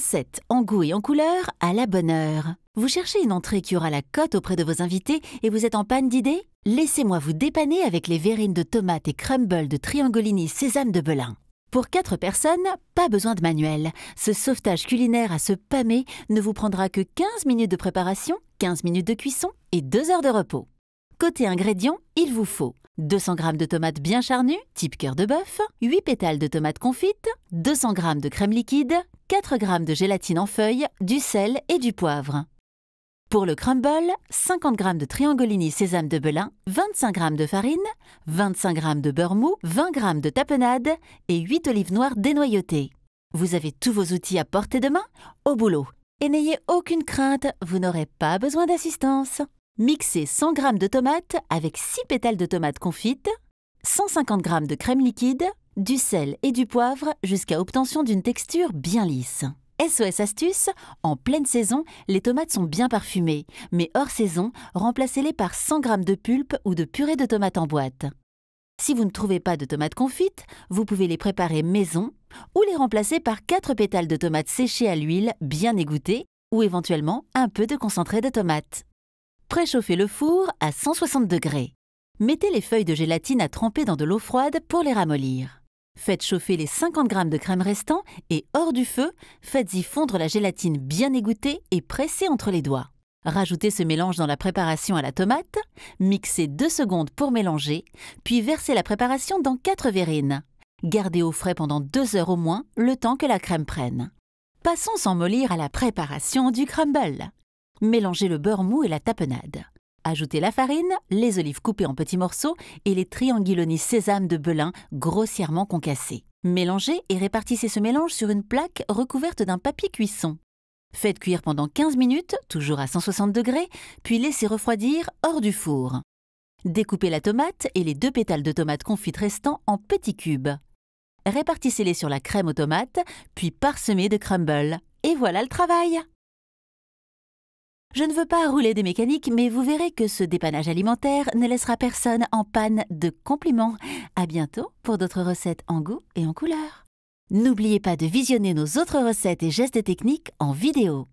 Recettes en goût et en couleur à la bonne heure. Vous cherchez une entrée qui aura la cote auprès de vos invités et vous êtes en panne d'idées? Laissez-moi vous dépanner avec les verrines de tomates et crumble de Triangolini Sésame de Belin. Pour 4 personnes, pas besoin de manuel. Ce sauvetage culinaire à se pâmer ne vous prendra que 15 minutes de préparation, 15 minutes de cuisson et 2 heures de repos. Côté ingrédients, il vous faut 200 g de tomates bien charnues, type cœur de bœuf, 8 pétales de tomates confites, 200 g de crème liquide, 4 g de gélatine en feuilles, du sel et du poivre. Pour le crumble, 50 g de Triangolini Sésame de Belin, 25 g de farine, 25 g de beurre mou, 20 g de tapenade et 8 olives noires dénoyautées. Vous avez tous vos outils à portée de main? Au boulot! Et n'ayez aucune crainte, vous n'aurez pas besoin d'assistance. Mixez 100 g de tomates avec 6 pétales de tomates confites, 150 g de crème liquide, du sel et du poivre jusqu'à obtention d'une texture bien lisse. SOS astuce, en pleine saison, les tomates sont bien parfumées, mais hors saison, remplacez-les par 100 g de pulpe ou de purée de tomates en boîte. Si vous ne trouvez pas de tomates confites, vous pouvez les préparer maison ou les remplacer par 4 pétales de tomates séchées à l'huile bien égouttées ou éventuellement un peu de concentré de tomate. Préchauffez le four à 160 degrés. Mettez les feuilles de gélatine à tremper dans de l'eau froide pour les ramollir. Faites chauffer les 50 g de crème restants et hors du feu, faites-y fondre la gélatine bien égouttée et pressée entre les doigts. Rajoutez ce mélange dans la préparation à la tomate, mixez 2 secondes pour mélanger, puis versez la préparation dans 4 verrines. Gardez au frais pendant 2 heures au moins, le temps que la crème prenne. Passons sans mollir à la préparation du crumble. Mélangez le beurre mou et la tapenade. Ajoutez la farine, les olives coupées en petits morceaux et les Triangolini Sésame de Belin grossièrement concassés. Mélangez et répartissez ce mélange sur une plaque recouverte d'un papier cuisson. Faites cuire pendant 15 minutes, toujours à 160 degrés, puis laissez refroidir hors du four. Découpez la tomate et les 2 pétales de tomates confites restants en petits cubes. Répartissez-les sur la crème aux tomates, puis parsemez de crumble. Et voilà le travail! Je ne veux pas rouler des mécaniques, mais vous verrez que ce dépannage alimentaire ne laissera personne en panne de compliments. À bientôt pour d'autres recettes en goût et en couleur. N'oubliez pas de visionner nos autres recettes et gestes techniques en vidéo.